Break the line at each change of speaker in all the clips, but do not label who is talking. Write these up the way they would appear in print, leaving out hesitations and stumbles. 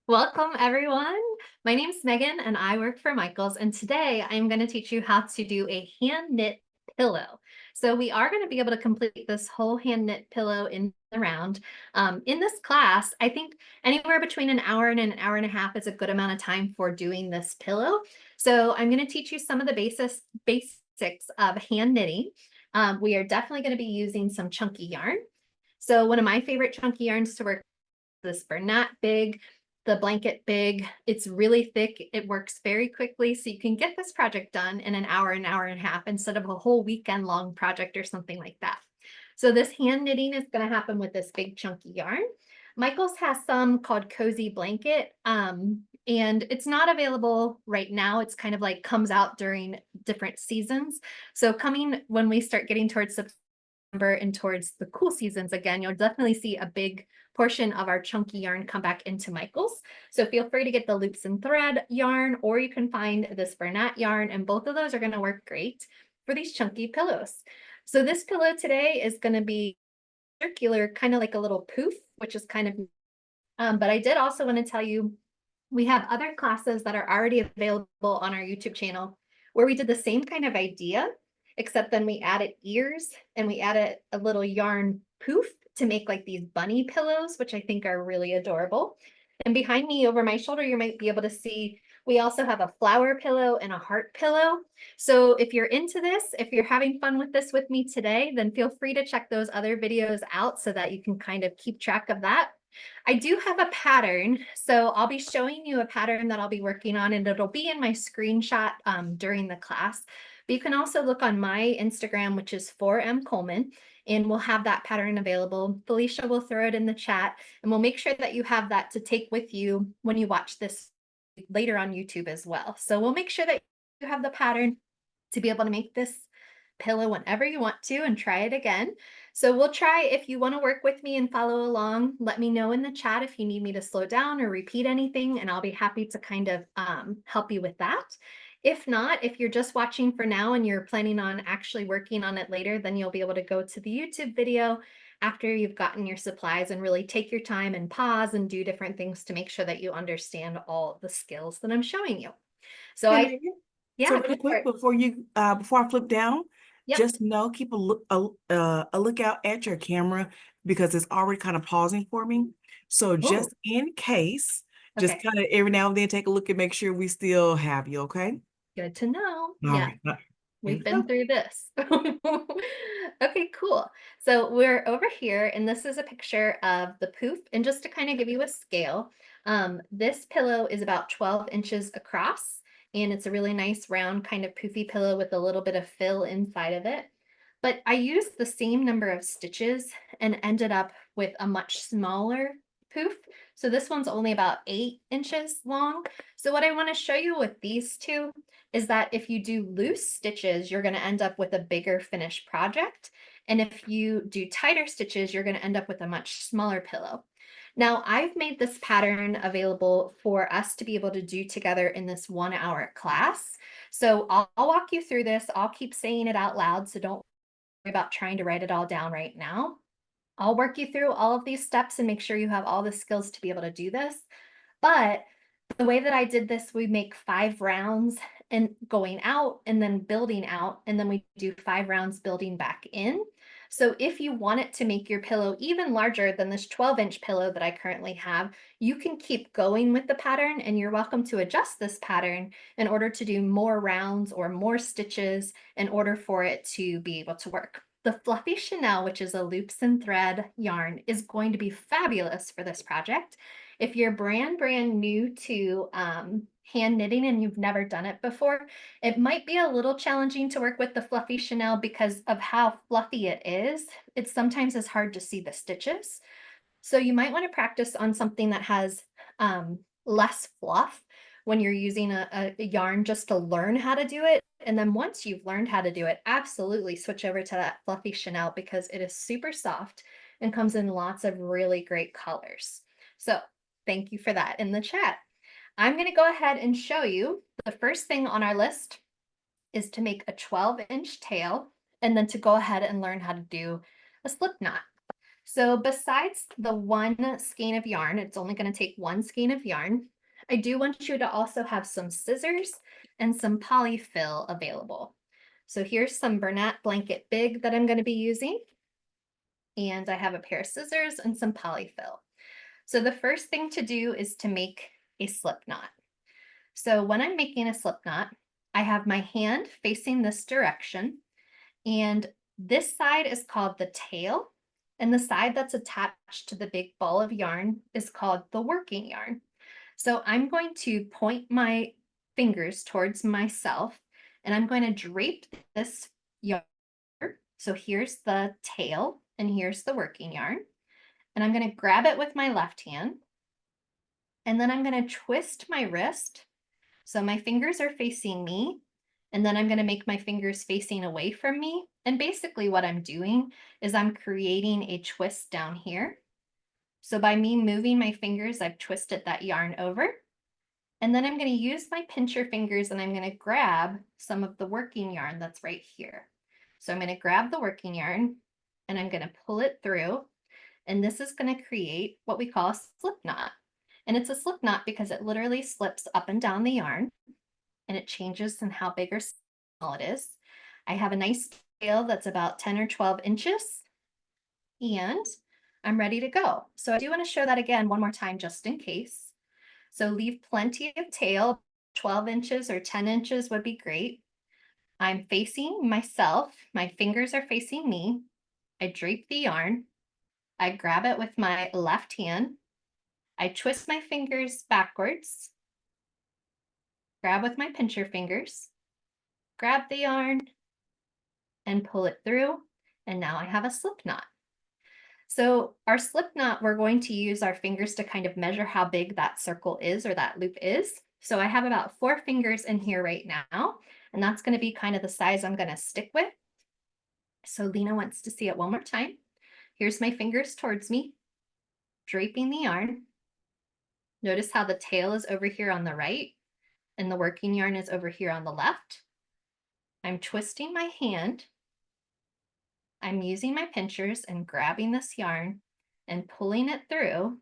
Welcome, everyone. My name is Megan and I work for Michaels. And today I'm going to teach you how to do a hand knit pillow. So we are going to be able to complete this whole hand knit pillow in the round. In this class, I think anywhere between an hour and an hour and a half is a good amount of time for doing this pillow. So I'm going to teach you some of the basics of hand knitting. We are definitely going to be using some chunky yarn. So one of my favorite chunky yarns to work with is this Bernat Big, the blanket big. It's really thick. It works very quickly. So you can get this project done in an hour and a half instead of a whole weekend long project or something like that. So this hand knitting is going to happen with this big chunky yarn. Michaels has some called Cozy Blanket. And it's not available right now. It's kind of like comes out during different seasons. So coming when we start getting towards September and towards the cool seasons again, you'll definitely see a big portion of our chunky yarn come back into Michaels. So feel free to get the loops and thread yarn, or you can find this Bernat yarn, and both of those are going to work great for these chunky pillows. So this pillow today is going to be circular, kind of like a little poof, which is kind of, but I did also want to tell you, we have other classes that are already available on our YouTube channel where we did the same kind of idea, except then we added ears and we added a little yarn poof to make like these bunny pillows, which I think are really adorable. And behind me over my shoulder, you might be able to see we also have a flower pillow and a heart pillow. So if you're into this, if you're having fun with this with me today, then feel free to check those other videos out so that you can kind of keep track of that. I do have a pattern, so I'll be showing you a pattern that I'll be working on, and it'll be in my screenshot during the class. But you can also look on my Instagram, which is 4M Coleman, and we'll have that pattern available. Felicia will throw it in the chat, and we'll make sure that you have that to take with you when you watch this later on YouTube as well. So we'll make sure that you have the pattern to be able to make this pillow whenever you want to and try it again. So we'll try. If you want to work with me and follow along, let me know in the chat if you need me to slow down or repeat anything, and I'll be happy to kind of help you with that. If not, if you're just watching for now and you're planning on actually working on it later, then you'll be able to go to the YouTube video after you've gotten your supplies and really take your time and pause and do different things to make sure that you understand all the skills that I'm showing you. So
Hey, Megan. So
yeah,
really
go for
quick
it.
before I flip down,
Yep.
just know keep a lookout at your camera because it's already kind of pausing for me. So
Oh,
just in case, just
okay.
kind of every now and then take a look and make sure we still have you. Okay.
Good to know.
All
Yeah,
right. Here
we've
we go.
been through this. Okay, cool. So we're over here, and this is a picture of the poof. And just to kind of give you a scale, this pillow is about 12 inches across, and it's a really nice round kind of poofy pillow with a little bit of fill inside of it. But I used the same number of stitches and ended up with a much smaller poof. So this one's only about 8 inches long. So what I want to show you with these two is that if you do loose stitches, you're going to end up with a bigger finished project. And if you do tighter stitches, you're going to end up with a much smaller pillow. Now, I've made this pattern available for us to be able to do together in this 1 hour class. So I'll walk you through this. I'll keep saying it out loud, so don't worry about trying to write it all down right now. I'll work you through all of these steps and make sure you have all the skills to be able to do this. But the way that I did this, we make 5 rounds and going out and then building out, and then we do 5 rounds building back in. So if you want it to make your pillow even larger than this 12-inch pillow that I currently have, you can keep going with the pattern, and you're welcome to adjust this pattern in order to do more rounds or more stitches in order for it to be able to work. The Fluffy Chanel, which is a loops and thread yarn, is going to be fabulous for this project. If you're brand new to hand knitting and you've never done it before, it might be a little challenging to work with the Fluffy Chanel because of how fluffy it is. It sometimes is hard to see the stitches. So you might want to practice on something that has less fluff when you're using a yarn just to learn how to do it. And then once you've learned how to do it, absolutely switch over to that Fluffy Chanel because it is super soft and comes in lots of really great colors. So thank you for that in the chat. I'm going to go ahead and show you the first thing on our list is to make a 12-inch tail and then to go ahead and learn how to do a slip knot. So besides the one skein of yarn, it's only going to take one skein of yarn. I do want you to also have some scissors and some polyfill available. So here's some Bernat blanket big that I'm going to be using. And I have a pair of scissors and some polyfill. So the first thing to do is to make a slip knot. So when I'm making a slip knot, I have my hand facing this direction, and this side is called the tail, and the side that's attached to the big ball of yarn is called the working yarn. So I'm going to point my fingers towards myself, and I'm going to drape this yarn. So here's the tail, and here's the working yarn. And I'm going to grab it with my left hand, and then I'm going to twist my wrist. So my fingers are facing me, and then I'm going to make my fingers facing away from me. And basically what I'm doing is I'm creating a twist down here. So by me moving my fingers, I've twisted that yarn over. And then I'm going to use my pincher fingers and I'm going to grab some of the working yarn that's right here. So I'm going to grab the working yarn and I'm going to pull it through. And this is going to create what we call a slip knot. And it's a slip knot because it literally slips up and down the yarn, and it changes in how big or small it is. I have a nice tail that's about 10 or 12 inches, and I'm ready to go. So I do want to show that again one more time just in case. So leave plenty of tail, 12 inches or 10 inches would be great. I'm facing myself, my fingers are facing me. I drape the yarn, I grab it with my left hand, I twist my fingers backwards, grab with my pincher fingers, grab the yarn, and pull it through, and now I have a slip knot. So our slip knot, we're going to use our fingers to kind of measure how big that circle is or that loop is. So I have about 4 fingers in here right now, and that's going to be kind of the size I'm going to stick with. So Lena wants to see it one more time. Here's my fingers towards me, draping the yarn. Notice how the tail is over here on the right and the working yarn is over here on the left. I'm twisting my hand. I'm using my pinchers and grabbing this yarn and pulling it through.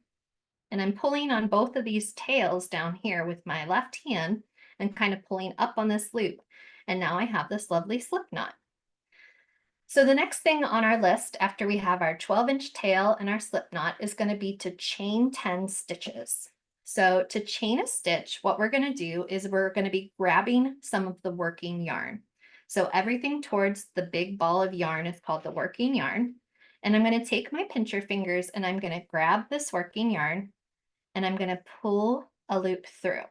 And I'm pulling on both of these tails down here with my left hand and kind of pulling up on this loop. And now I have this lovely slip knot. So the next thing on our list after we have our 12-inch tail and our slip knot is going to be to chain 10 stitches. So to chain a stitch, what we're going to do is we're going to be grabbing some of the working yarn. So everything towards the big ball of yarn is called the working yarn. And I'm going to take my pincher fingers and I'm going to grab this working yarn and I'm going to pull a loop through.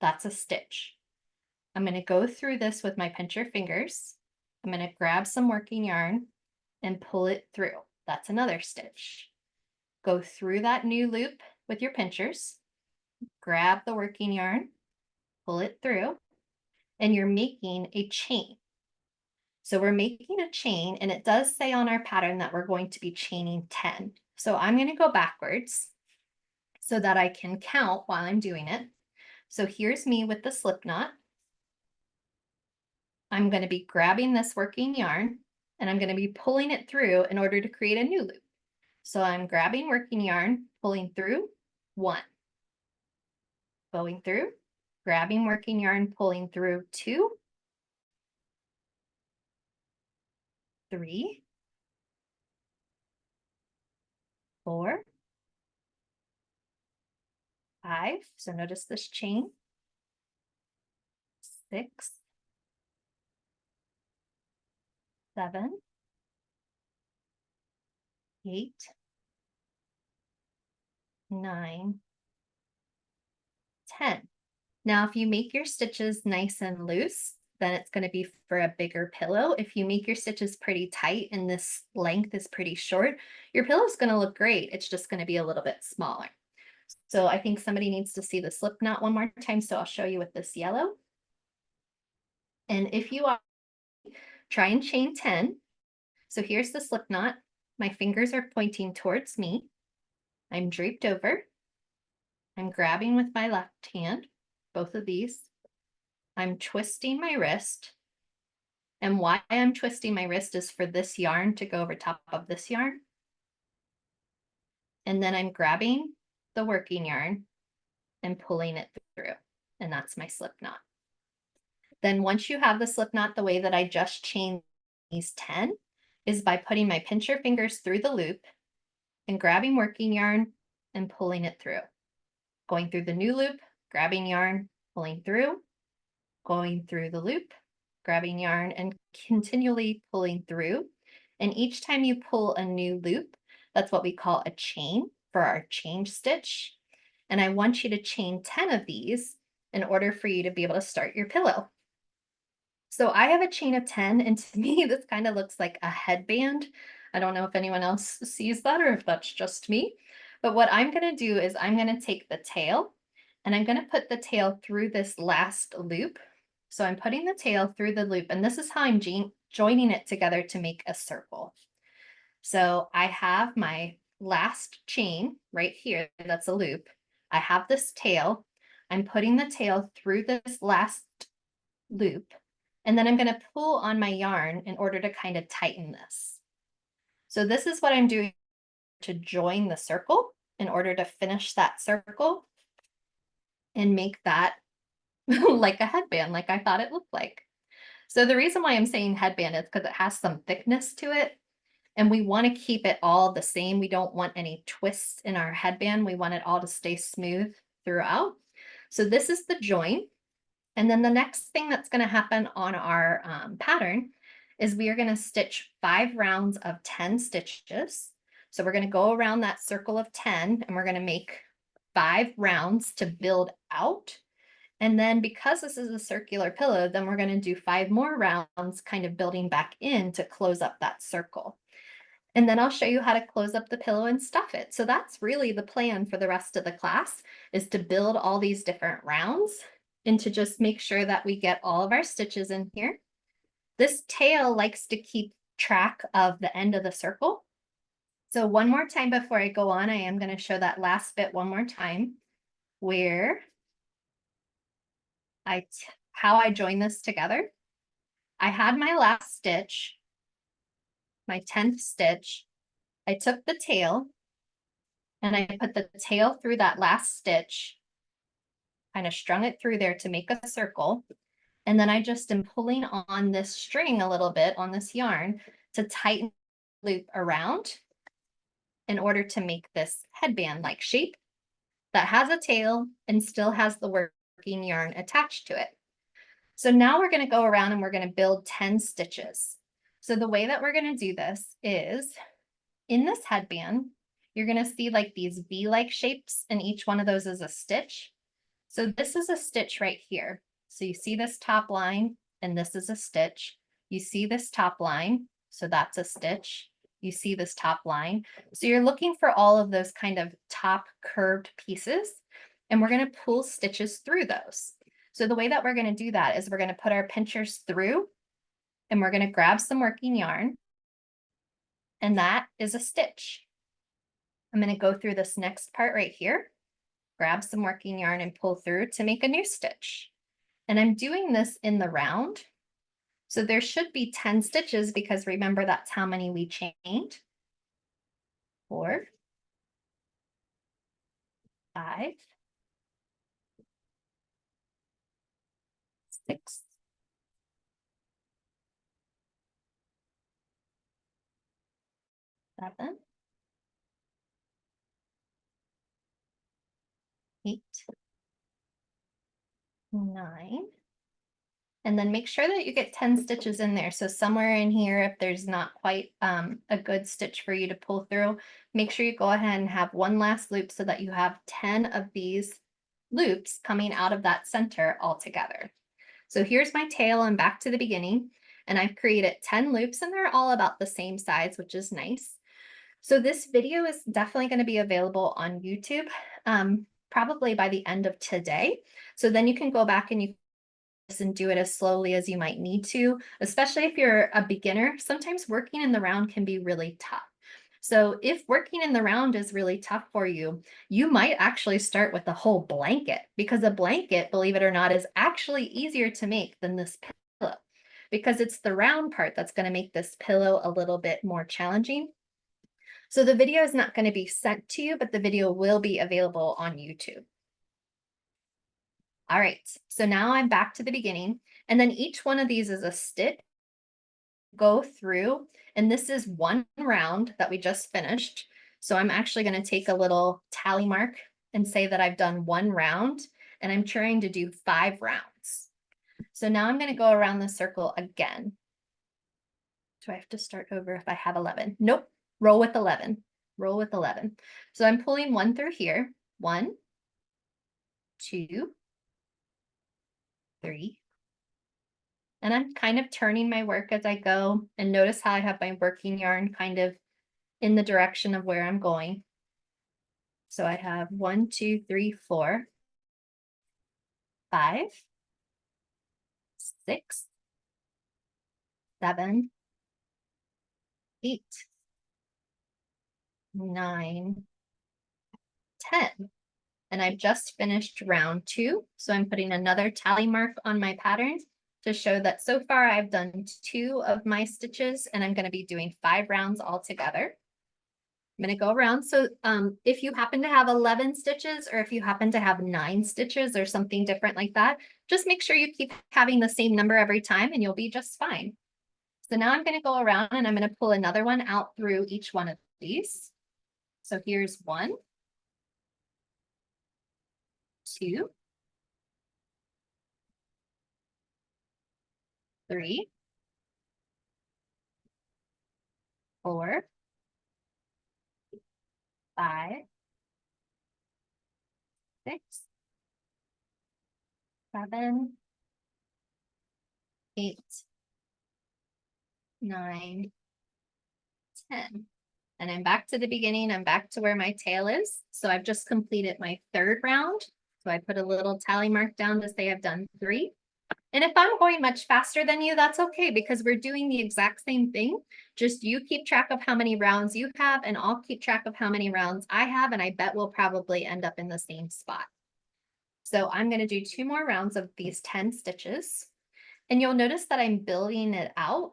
That's a stitch. I'm going to go through this with my pincher fingers. I'm going to grab some working yarn and pull it through. That's another stitch. Go through that new loop with your pinchers, grab the working yarn, pull it through, and you're making a chain. So we're making a chain, and it does say on our pattern that we're going to be chaining 10. So I'm going to go backwards so that I can count while I'm doing it. So here's me with the slip knot. I'm going to be grabbing this working yarn and I'm going to be pulling it through in order to create a new loop. So I'm grabbing working yarn, pulling through 1, going through, grabbing working yarn, pulling through 2, 3, 4, 5. So notice this chain. 6, 7, 8, 9, 10. Now, if you make your stitches nice and loose, then it's going to be for a bigger pillow. If you make your stitches pretty tight and this length is pretty short, your pillow is going to look great. It's just going to be a little bit smaller. So I think somebody needs to see the slip knot one more time. So I'll show you with this yellow. And if you are, try and chain 10. So here's the slip knot. My fingers are pointing towards me. I'm draped over. I'm grabbing with my left hand, both of these. I'm twisting my wrist. And why I'm twisting my wrist is for this yarn to go over top of this yarn. and then I'm grabbing the working yarn and pulling it through, and that's my slip knot. Then once you have the slip knot, the way that I just chained these 10 is by putting my pincher fingers through the loop and grabbing working yarn and pulling it through. Going through the new loop, grabbing yarn, pulling through, going through the loop, grabbing yarn, and continually pulling through. And each time you pull a new loop, that's what we call a chain for our change stitch. And I want you to chain 10 of these in order for you to be able to start your pillow. So I have a chain of 10, and to me, this kind of looks like a headband. I don't know if anyone else sees that or if that's just me. But what I'm going to do is I'm going to take the tail and I'm going to put the tail through this last loop. So I'm putting the tail through the loop, and this is how I'm joining it together to make a circle. So I have my last chain right here. That's a loop. I have this tail. I'm putting the tail through this last loop. And then I'm going to pull on my yarn in order to kind of tighten this. So this is what I'm doing to join the circle in order to finish that circle and make that like a headband, like I thought it looked like. So the reason why I'm saying headband is because it has some thickness to it, and we want to keep it all the same. We don't want any twists in our headband. We want it all to stay smooth throughout. So this is the join. And then the next thing that's going to happen on our pattern is we are going to stitch 5 rounds of 10 stitches. So we're going to go around that circle of 10 and we're going to make 5 rounds to build out. And then because this is a circular pillow, then we're going to do 5 more rounds kind of building back in to close up that circle. And then I'll show you how to close up the pillow and stuff it. So that's really the plan for the rest of the class, is to build all these different rounds and to just make sure that we get all of our stitches in here. This tail likes to keep track of the end of the circle. So one more time before I go on, I am going to show that last bit one more time where how I join this together. I had my last stitch, my 10th stitch. I took the tail and I put the tail through that last stitch, kind of strung it through there to make a circle. And then I just am pulling on this string a little bit on this yarn to tighten the loop around in order to make this headband-like shape that has a tail and still has the working yarn attached to it. So now we're going to go around and we're going to build 10 stitches. So the way that we're going to do this is in this headband, you're going to see like these V-like shapes, and each one of those is a stitch. So this is a stitch right here. So you see this top line, and this is a stitch. You see this top line, so that's a stitch. You see this top line. So you're looking for all of those kind of top curved pieces, and we're going to pull stitches through those. So the way that we're going to do that is we're going to put our pinchers through, and we're going to grab some working yarn, and that is a stitch. I'm going to go through this next part right here, grab some working yarn and pull through to make a new stitch. And I'm doing this in the round. So there should be 10 stitches because remember that's how many we chained. 4, 5, 6, 7, 8, 9. And then make sure that you get 10 stitches in there. So somewhere in here, if there's not quite a good stitch for you to pull through, make sure you go ahead and have one last loop so that you have 10 of these loops coming out of that center all together. So here's my tail and back to the beginning, and I've created 10 loops and they're all about the same size, which is nice. So this video is definitely going to be available on YouTube, probably by the end of today. So then you can go back and you and do it as slowly as you might need to, especially if you're a beginner. Sometimes working in the round can be really tough. So if working in the round is really tough for you, you might actually start with a whole blanket, because a blanket, believe it or not, is actually easier to make than this pillow, because it's the round part that's going to make this pillow a little bit more challenging. So the video is not going to be sent to you, but the video will be available on YouTube. All right, so now I'm back to the beginning, and then each one of these is a stitch. Go through, and this is one round that we just finished. So I'm actually going to take a little tally mark and say that I've done one round, and I'm trying to do 5 rounds. So now I'm going to go around the circle again. Do I have to start over if I have 11? Nope. Roll with 11. Roll with 11. So I'm pulling 1 through here. 1, 2, 3. And I'm kind of turning my work as I go. And notice how I have my working yarn kind of in the direction of where I'm going. So I have 1, 2, 3, 4, 5, 6, 7, 8, 9, 10. And I've just finished round 2. So I'm putting another tally mark on my pattern to show that so far I've done 2 of my stitches, and I'm going to be doing 5 rounds altogether. I'm going to go around. So if you happen to have 11 stitches, or if you happen to have 9 stitches or something different like that, just make sure you keep having the same number every time and you'll be just fine. So now I'm going to go around and I'm going to pull another one out through each one of these. So here's 1, 2, 3, 4, 5, 6, 7, 8, 9, 10. And I'm back to the beginning. I'm back to where my tail is. So I've just completed my 3rd round. So I put a little tally mark down to say I've done 3. And if I'm going much faster than you, that's okay, because we're doing the exact same thing. Just you keep track of how many rounds you have, and I'll keep track of how many rounds I have, and I bet we'll probably end up in the same spot. So I'm going to do 2 more rounds of these 10 stitches. And you'll notice that I'm building it out.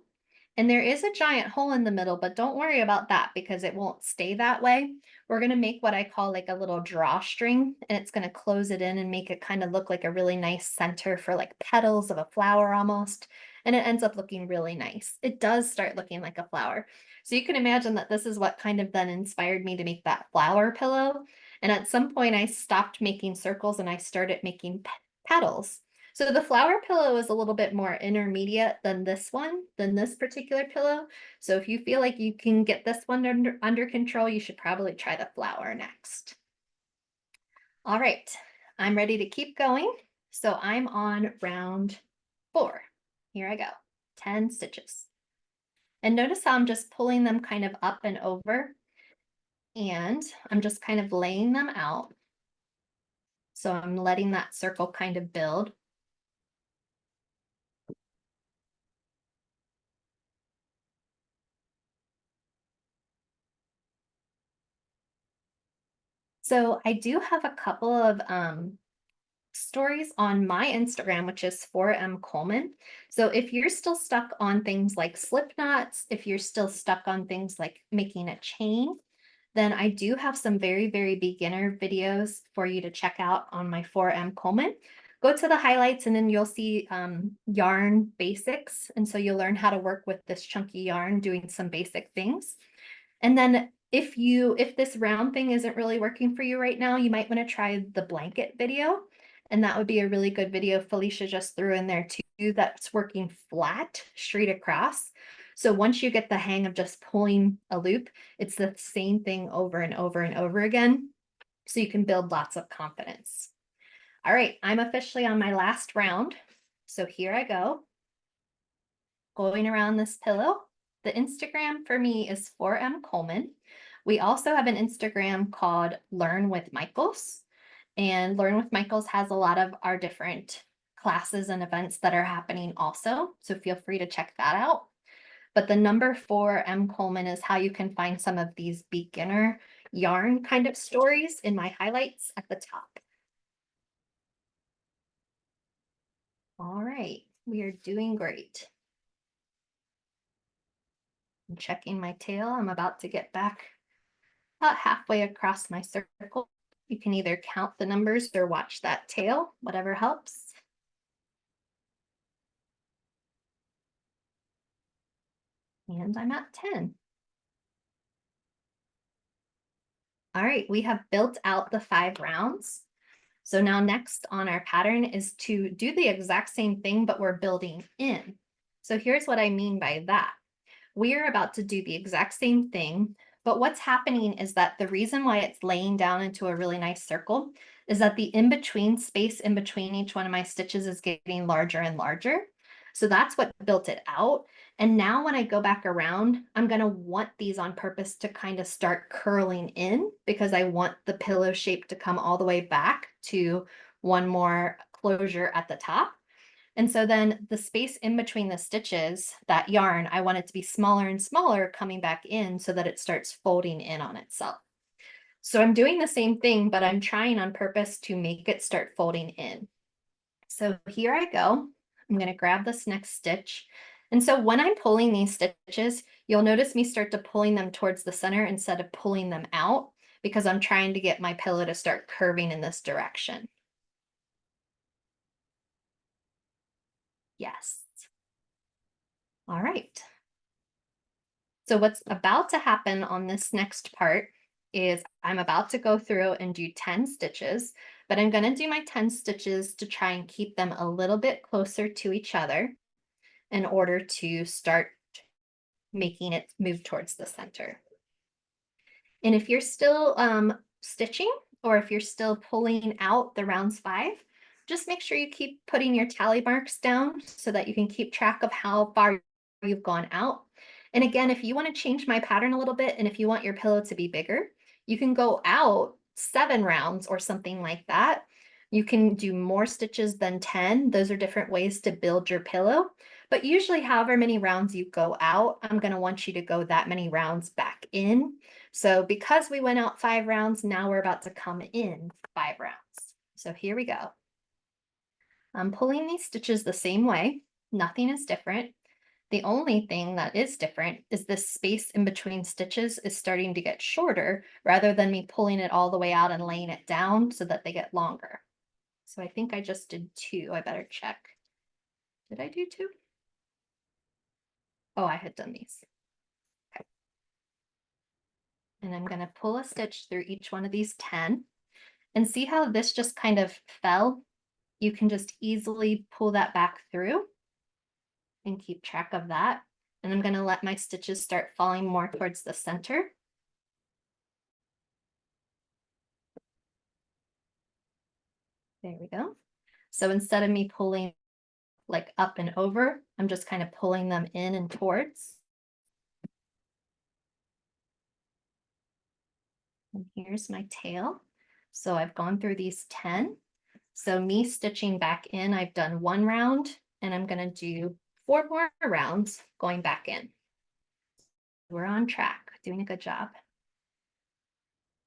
And there is a giant hole in the middle, but don't worry about that because it won't stay that way. We're going to make what I call like a little drawstring, and it's going to close it in and make it kind of look like a really nice center for like petals of a flower almost. And it ends up looking really nice. It does start looking like a flower. So you can imagine that this is what kind of then inspired me to make that flower pillow. And at some point I stopped making circles and I started making petals. So the flower pillow is a little bit more intermediate than this one, than this particular pillow. So if you feel like you can get this one under control, you should probably try the flower next. All right, I'm ready to keep going. So I'm on round 4. Here I go, 10 stitches. And notice how I'm just pulling them kind of up and over, and I'm just kind of laying them out. So I'm letting that circle kind of build. So I do have a couple of stories on my Instagram, which is 4M Coleman. So if you're still stuck on things like slip knots, if you're still stuck on things like making a chain, then I do have some very, very beginner videos for you to check out on my 4M Coleman. Go to the highlights and then you'll see yarn basics. And so you'll learn how to work with this chunky yarn doing some basic things. And then if this round thing isn't really working for you right now, you might want to try the blanket video. And that would be a really good video Felicia just threw in there too, that's working flat straight across. So once you get the hang of just pulling a loop, it's the same thing over and over and over again. So you can build lots of confidence. All right, I'm officially on my last round. So here I go, going around this pillow. The Instagram for me is 4M Coleman. We also have an Instagram called Learn with Michaels. And Learn with Michaels has a lot of our different classes and events that are happening also. So feel free to check that out. But the number 4M Coleman is how you can find some of these beginner yarn kind of stories in my highlights at the top. All right, we are doing great. I'm checking my tail. I'm about to get back about halfway across my circle. You can either count the numbers or watch that tail, whatever helps. And I'm at 10. All right, we have built out the 5 rounds. So now next on our pattern is to do the exact same thing, but we're building in. So here's what I mean by that. We are about to do the exact same thing, but what's happening is that the reason why it's laying down into a really nice circle is that the in-between space in between each one of my stitches is getting larger and larger. So that's what built it out. And now when I go back around, I'm going to want these on purpose to kind of start curling in because I want the pillow shape to come all the way back to one more closure at the top. And so then the space in between the stitches, that yarn, I want it to be smaller and smaller coming back in so that it starts folding in on itself. So I'm doing the same thing, but I'm trying on purpose to make it start folding in. So here I go. I'm going to grab this next stitch. And so when I'm pulling these stitches, you'll notice me start to pulling them towards the center instead of pulling them out because I'm trying to get my pillow to start curving in this direction. Yes. All right. So what's about to happen on this next part is I'm about to go through and do 10 stitches, but I'm going to do my 10 stitches to try and keep them a little bit closer to each other in order to start making it move towards the center. And if you're still stitching, or if you're still pulling out the rounds 5, just make sure you keep putting your tally marks down so that you can keep track of how far you've gone out. And again, if you want to change my pattern a little bit, and if you want your pillow to be bigger, you can go out 7 rounds or something like that. You can do more stitches than 10. Those are different ways to build your pillow. But usually, however many rounds you go out, I'm going to want you to go that many rounds back in. So because we went out 5 rounds, now we're about to come in 5 rounds. So here we go. I'm pulling these stitches the same way. Nothing is different. The only thing that is different is this space in between stitches is starting to get shorter rather than me pulling it all the way out and laying it down so that they get longer. So I think I just did 2. I better check. Did I do 2? Oh, I had done these. Okay. And I'm going to pull a stitch through each one of these 10. And see how this just kind of fell? You can just easily pull that back through and keep track of that. And I'm going to let my stitches start falling more towards the center. There we go. So instead of me pulling like up and over, I'm just kind of pulling them in and towards. And here's my tail. So I've gone through these 10. So me stitching back in, I've done 1 round, and I'm going to do 4 more rounds going back in. We're on track, doing a good job.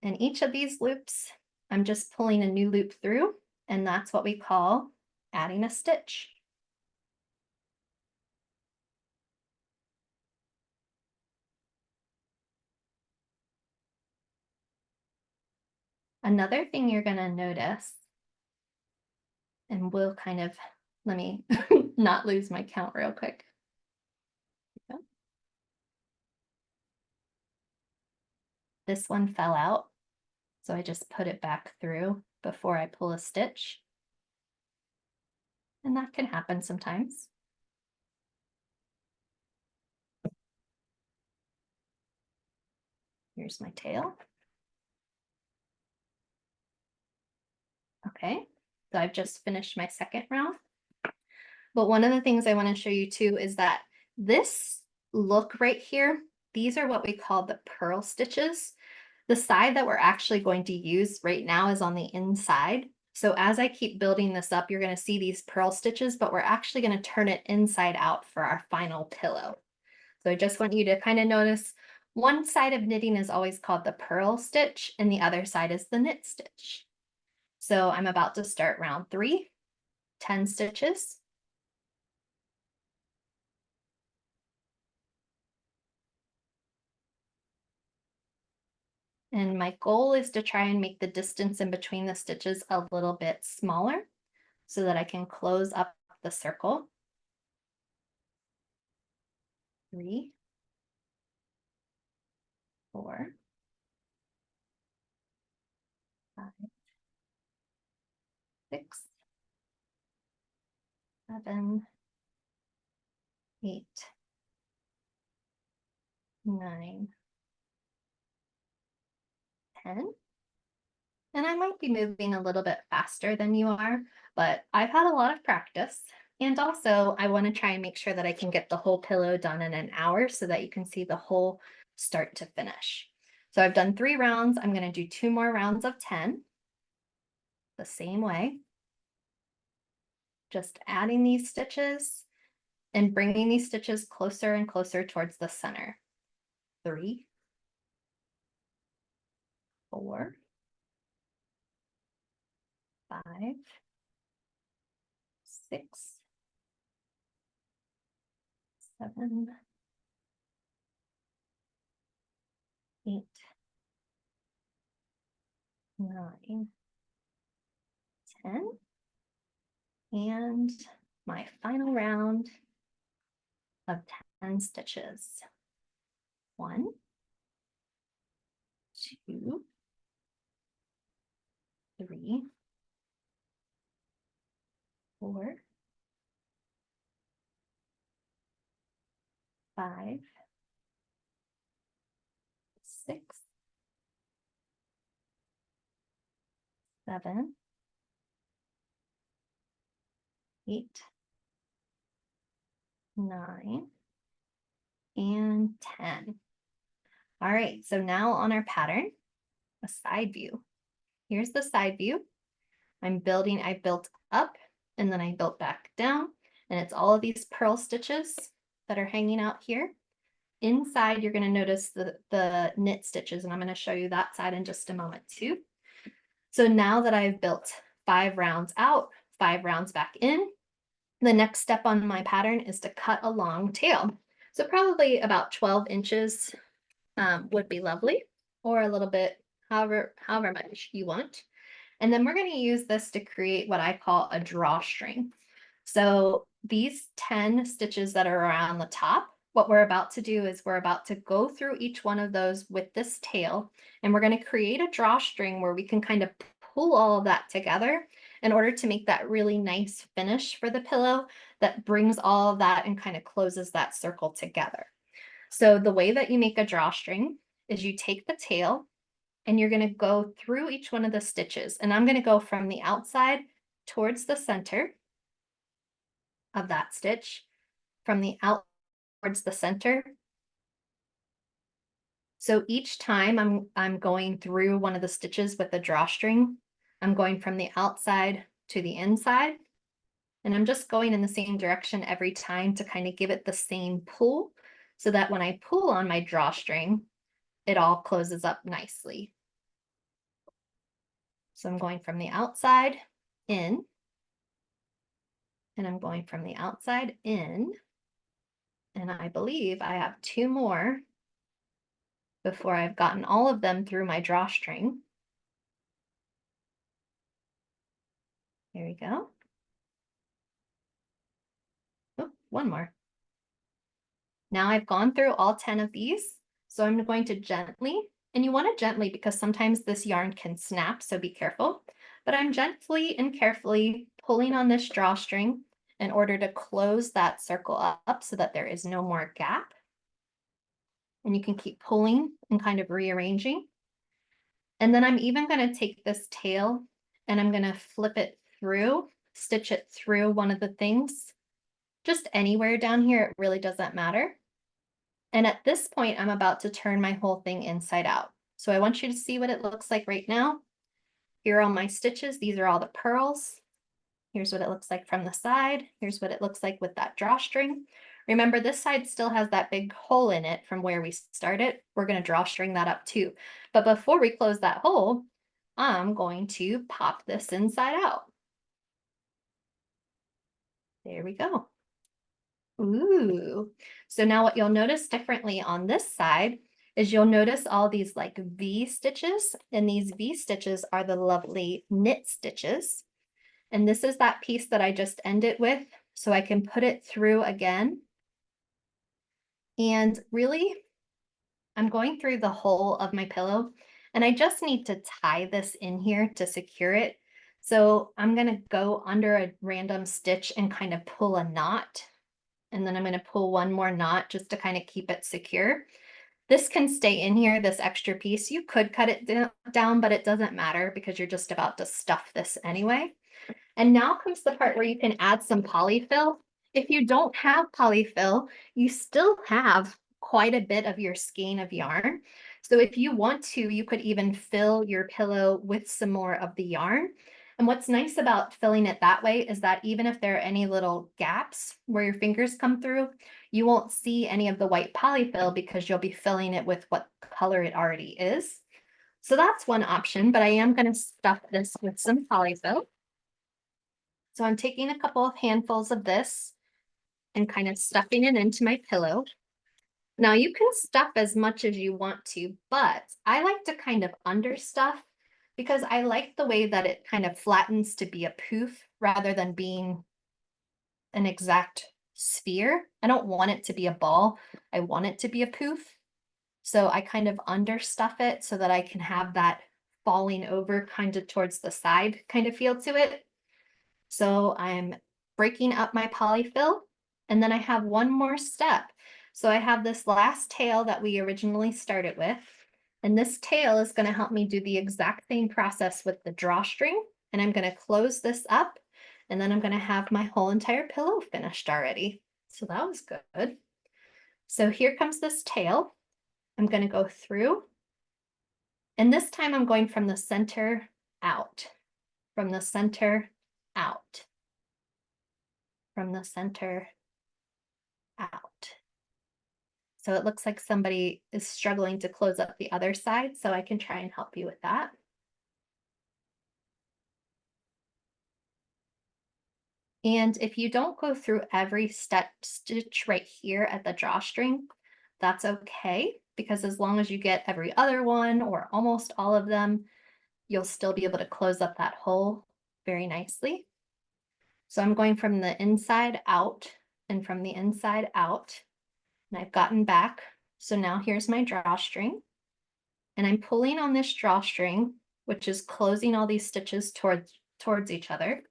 And each of these loops, I'm just pulling a new loop through, and that's what we call adding a stitch. Another thing you're going to notice, and we'll kind of, let me not lose my count real quick. This one fell out, so I just put it back through before I pull a stitch. And that can happen sometimes. Here's my tail. Okay, so I've just finished my 2nd round. But one of the things I want to show you too is that this look right here, these are what we call the purl stitches. The side that we're actually going to use right now is on the inside. So as I keep building this up, you're going to see these purl stitches, but we're actually going to turn it inside out for our final pillow. So I just want you to kind of notice one side of knitting is always called the purl stitch and the other side is the knit stitch. So I'm about to start round 3, 10 stitches. And my goal is to try and make the distance in between the stitches a little bit smaller so that I can close up the circle. 3, 4, 5, 6, 7, 8, 9, 10. And I might be moving a little bit faster than you are, but I've had a lot of practice. And also, I want to try and make sure that I can get the whole pillow done in an hour so that you can see the whole start to finish. So I've done 3 rounds. I'm going to do 2 more rounds of 10 the same way. Just adding these stitches and bringing these stitches closer and closer towards the center. 3, 4, 5, 6, 7, 8, 9, 10. And my final round of 10 stitches. 1, 2, 3, 4, 5, 6, 7, 8, 9, and 10. All right, so now on our pattern, a side view. Here's the side view. I built up and then I built back down, and it's all of these purl stitches that are hanging out here. Inside, you're going to notice the knit stitches, and I'm going to show you that side in just a moment too. So now that I've built 5 rounds out, 5 rounds back in, the next step on my pattern is to cut a long tail. So probably about 12 inches would be lovely, or a little bit, however much you want. And then we're going to use this to create what I call a drawstring. So these 10 stitches that are around the top, what we're about to do is we're about to go through each one of those with this tail, and we're going to create a drawstring where we can kind of pull all of that together in order to make that really nice finish for the pillow that brings all of that and kind of closes that circle together. So the way that you make a drawstring is you take the tail and you're going to go through each one of the stitches, and I'm going to go from the outside towards the center of that stitch, from the out towards the center. So each time I'm going through one of the stitches with the drawstring, I'm going from the outside to the inside, and I'm just going in the same direction every time to kind of give it the same pull so that when I pull on my drawstring, it all closes up nicely. So I'm going from the outside in, and I'm going from the outside in, and I believe I have 2 more before I've gotten all of them through my drawstring. Here we go. Oh, 1 more. Now I've gone through all 10 of these, so I'm going to gently, and you want to gently because sometimes this yarn can snap, so be careful, but I'm gently and carefully pulling on this drawstring in order to close that circle up so that there is no more gap. And you can keep pulling and kind of rearranging. And then I'm even going to take this tail and I'm going to flip it through, stitch it through one of the things, just anywhere down here. It really doesn't matter. And at this point, I'm about to turn my whole thing inside out. So I want you to see what it looks like right now. Here are all my stitches. These are all the purls. Here's what it looks like from the side. Here's what it looks like with that drawstring. Remember, this side still has that big hole in it from where we started. We're going to drawstring that up too. But before we close that hole, I'm going to pop this inside out. There we go. Ooh. So now what you'll notice differently on this side is you'll notice all these like V stitches, and these V stitches are the lovely knit stitches. And this is that piece that I just ended with, so I can put it through again. And really, I'm going through the whole of my pillow, and I just need to tie this in here to secure it. So I'm going to go under a random stitch and kind of pull a knot. And then I'm going to pull one more knot just to kind of keep it secure. This can stay in here, this extra piece. You could cut it down, but it doesn't matter because you're just about to stuff this anyway. And now comes the part where you can add some polyfill. If you don't have polyfill, you still have quite a bit of your skein of yarn. So if you want to, you could even fill your pillow with some more of the yarn. And what's nice about filling it that way is that even if there are any little gaps where your fingers come through, you won't see any of the white polyfill because you'll be filling it with what color it already is. So that's one option, but I am going to stuff this with some polyfill. So I'm taking a couple of handfuls of this and kind of stuffing it into my pillow. Now you can stuff as much as you want to, but I like to kind of understuff because I like the way that it kind of flattens to be a poof rather than being an exact sphere. I don't want it to be a ball. I want it to be a poof. So I kind of understuff it so that I can have that falling over kind of towards the side kind of feel to it. So I'm breaking up my polyfill, and then I have one more step. So I have this last tail that we originally started with, and this tail is going to help me do the exact same process with the drawstring. And I'm going to close this up, and then I'm going to have my whole entire pillow finished already. So that was good. So here comes this tail. I'm going to go through, and this time I'm going from the center out, from the center out, from the center out. So it looks like somebody is struggling to close up the other side, so I can try and help you with that. And if you don't go through every stitch right here at the drawstring, that's okay, because as long as you get every other one or almost all of them, you'll still be able to close up that hole very nicely. So I'm going from the inside out and from the inside out, and I've gotten back. So now here's my drawstring, and I'm pulling on this drawstring, which is closing all these stitches towards each other.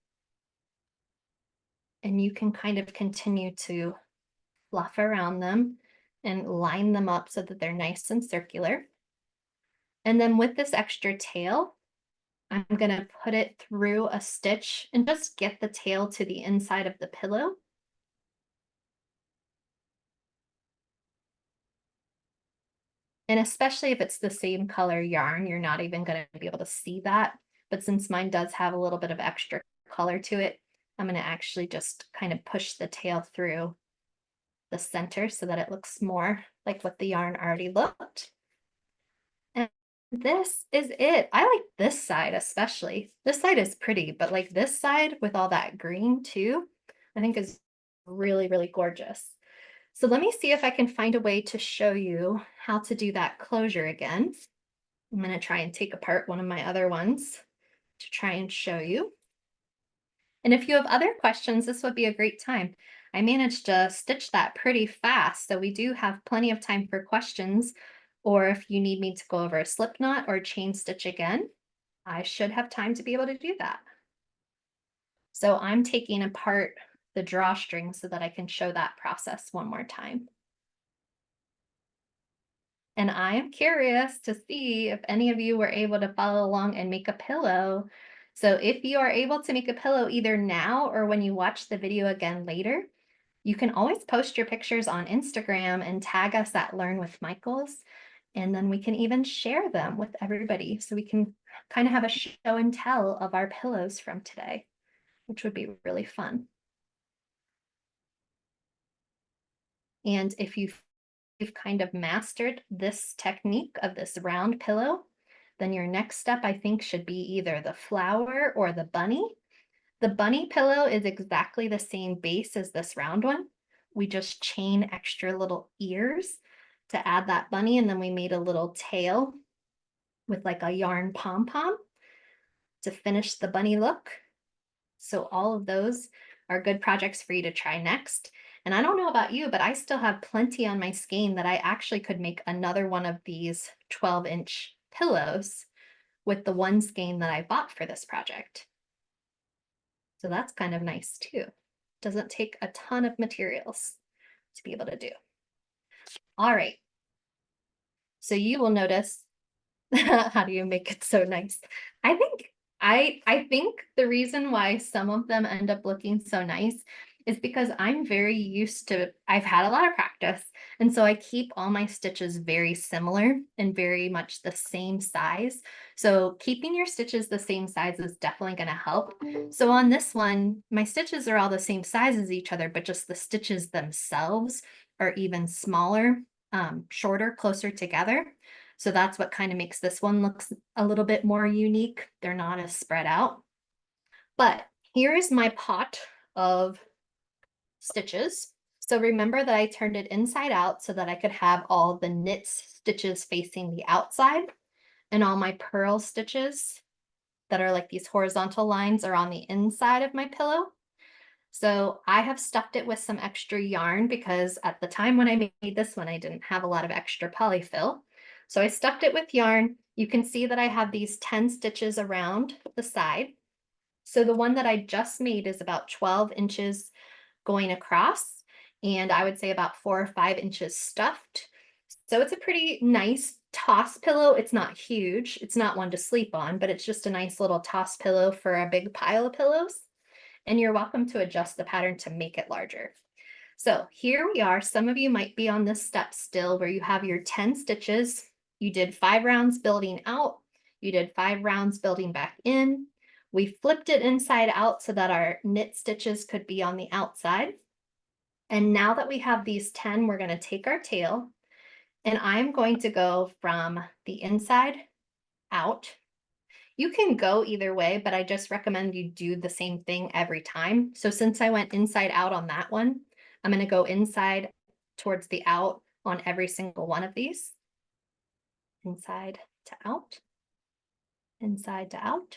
And you can kind of continue to fluff around them and line them up so that they're nice and circular. And then with this extra tail, I'm going to put it through a stitch and just get the tail to the inside of the pillow. And especially if it's the same color yarn, you're not even going to be able to see that. But since mine does have a little bit of extra color to it, I'm going to actually just kind of push the tail through the center so that it looks more like what the yarn already looked. And this is it. I like this side especially. This side is pretty, but like this side with all that green too, I think is really, really gorgeous. So let me see if I can find a way to show you how to do that closure again. I'm going to try and take apart one of my other ones to try and show you. And if you have other questions, this would be a great time. I managed to stitch that pretty fast, so we do have plenty of time for questions, or if you need me to go over a slip knot or chain stitch again, I should have time to be able to do that. So I'm taking apart the drawstring so that I can show that process one more time. And I am curious to see if any of you were able to follow along and make a pillow. So if you are able to make a pillow either now or when you watch the video again later, you can always post your pictures on Instagram and tag us at Learn with Michaels. And then we can even share them with everybody. So we can kind of have a show and tell of our pillows from today, which would be really fun. And if you've kind of mastered this technique of this round pillow, then your next step, I think, should be either the flower or the bunny. The bunny pillow is exactly the same base as this round one. We just chain extra little ears to add that bunny, and then we made a little tail with like a yarn pom-pom to finish the bunny look. So all of those are good projects for you to try next. And I don't know about you, but I still have plenty on my skein that I actually could make another one of these 12-inch pillows with the one skein that I bought for this project. So that's kind of nice too. Doesn't take a ton of materials to be able to do. All right. So you will notice, how do you make it so nice? I think I think the reason why some of them end up looking so nice is because I'm very used to, I've had a lot of practice, and so I keep all my stitches very similar and very much the same size. So keeping your stitches the same size is definitely going to help. So on this one, my stitches are all the same size as each other, but just the stitches themselves are even smaller, shorter, closer together. So that's what kind of makes this one look a little bit more unique. They're not as spread out. But here is my pot of stitches. So remember that I turned it inside out so that I could have all the knit stitches facing the outside, and all my purl stitches that are like these horizontal lines are on the inside of my pillow. So I have stuffed it with some extra yarn because at the time when I made this one, I didn't have a lot of extra polyfill. So I stuffed it with yarn. You can see that I have these 10 stitches around the side. So the one that I just made is about 12 inches going across, and I would say about 4 or 5 inches stuffed. So it's a pretty nice toss pillow. It's not huge. It's not one to sleep on, but it's just a nice little toss pillow for a big pile of pillows. And you're welcome to adjust the pattern to make it larger. So here we are. Some of you might be on this step still where you have your 10 stitches. You did 5 rounds building out. You did 5 rounds building back in. We flipped it inside out so that our knit stitches could be on the outside. And now that we have these 10, we're going to take our tail, and I'm going to go from the inside out. You can go either way, but I just recommend you do the same thing every time. So since I went inside out on that one, I'm going to go inside towards the out on every single one of these. Inside to out, inside to out.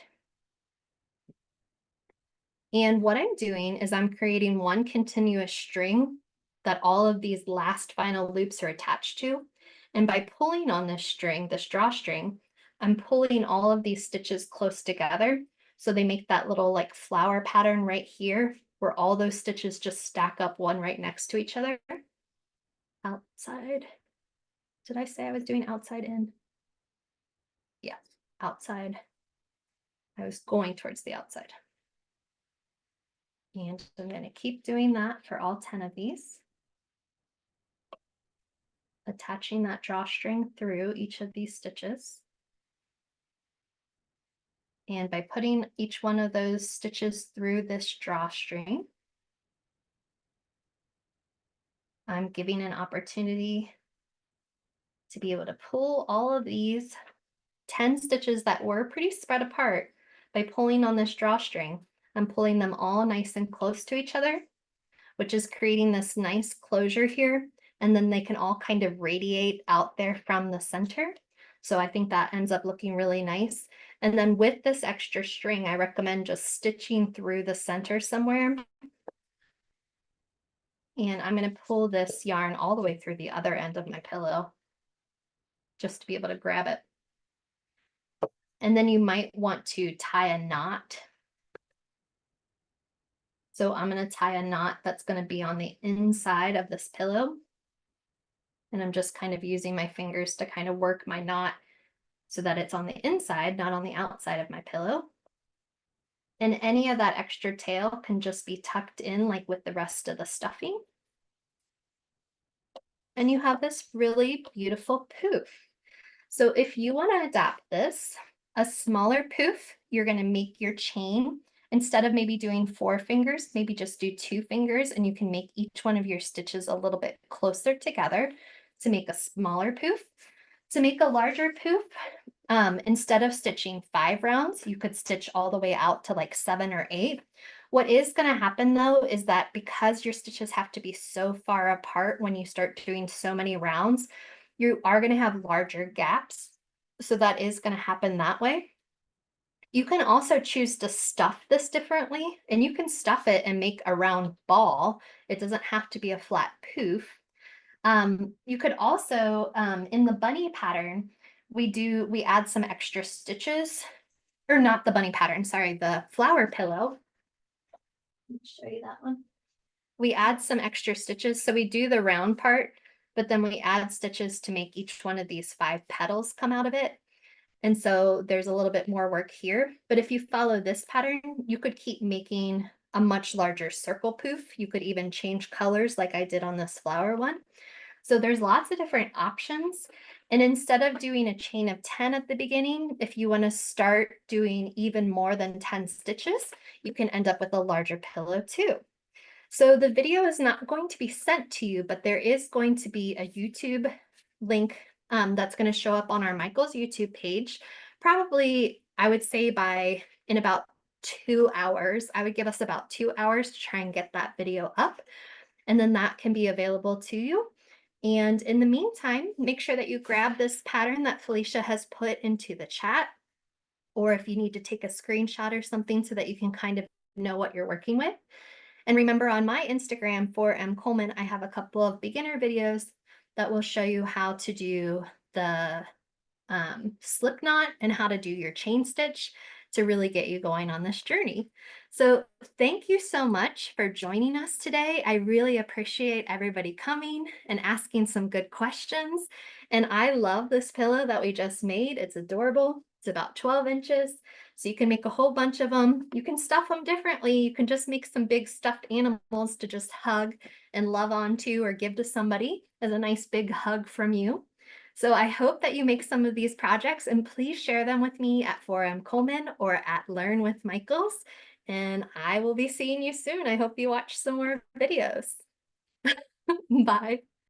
And what I'm doing is I'm creating one continuous string that all of these last final loops are attached to. And by pulling on this string, this drawstring, I'm pulling all of these stitches close together. So they make that little like flower pattern right here, where all those stitches just stack up one right next to each other. Outside. Did I say I was doing outside in? Yeah, outside. I was going towards the outside. And I'm going to keep doing that for all 10 of these. Attaching that drawstring through each of these stitches. And by putting each one of those stitches through this drawstring, I'm giving an opportunity to be able to pull all of these 10 stitches that were pretty spread apart. By pulling on this drawstring, I'm pulling them all nice and close to each other, which is creating this nice closure here. And then they can all kind of radiate out there from the center. So I think that ends up looking really nice. And then with this extra string, I recommend just stitching through the center somewhere. And I'm going to pull this yarn all the way through the other end of my pillow just to be able to grab it. And then you might want to tie a knot. So I'm going to tie a knot that's going to be on the inside of this pillow. And I'm just kind of using my fingers to kind of work my knot so that it's on the inside, not on the outside of my pillow. And any of that extra tail can just be tucked in like with the rest of the stuffing. And you have this really beautiful poof. So if you want to adapt this, a smaller poof, you're going to make your chain. Instead of maybe doing 4 fingers, maybe just do 2 fingers, and you can make each one of your stitches a little bit closer together to make a smaller poof. To make a larger poof, instead of stitching 5 rounds, you could stitch all the way out to like 7 or 8. What is going to happen though is that because your stitches have to be so far apart when you start doing so many rounds, you are going to have larger gaps. So that is going to happen that way. You can also choose to stuff this differently, and you can stuff it and make a round ball. It doesn't have to be a flat poof. You could also, in the bunny pattern, we add some extra stitches, or not the bunny pattern, sorry, the flower pillow. Let me show you that one. We add some extra stitches. So we do the round part, but then we add stitches to make each one of these 5 petals come out of it. And so there's a little bit more work here. But if you follow this pattern, you could keep making a much larger circle poof. You could even change colors like I did on this flower one. So there's lots of different options. And instead of doing a chain of 10 at the beginning, if you want to start doing even more than 10 stitches, you can end up with a larger pillow too. So the video is not going to be sent to you, but there is going to be a YouTube link that's going to show up on our Michael's YouTube page. Probably, I would say in about 2 hours. I would give us about 2 hours to try and get that video up. And then that can be available to you. And in the meantime, make sure that you grab this pattern that Felicia has put into the chat, or if you need to take a screenshot or something so that you can kind of know what you're working with. And remember, on my Instagram for M. Coleman, I have a couple of beginner videos that will show you how to do the slip knot and how to do your chain stitch to really get you going on this journey. So thank you so much for joining us today. I really appreciate everybody coming and asking some good questions. And I love this pillow that we just made. It's adorable. It's about 12 inches. So you can make a whole bunch of them. You can stuff them differently. You can just make some big stuffed animals to just hug and love onto or give to somebody as a nice big hug from you. So I hope that you make some of these projects, and please share them with me at 4M Coleman or at Learn with Michaels. And I will be seeing you soon. I hope you watch some more videos. Bye.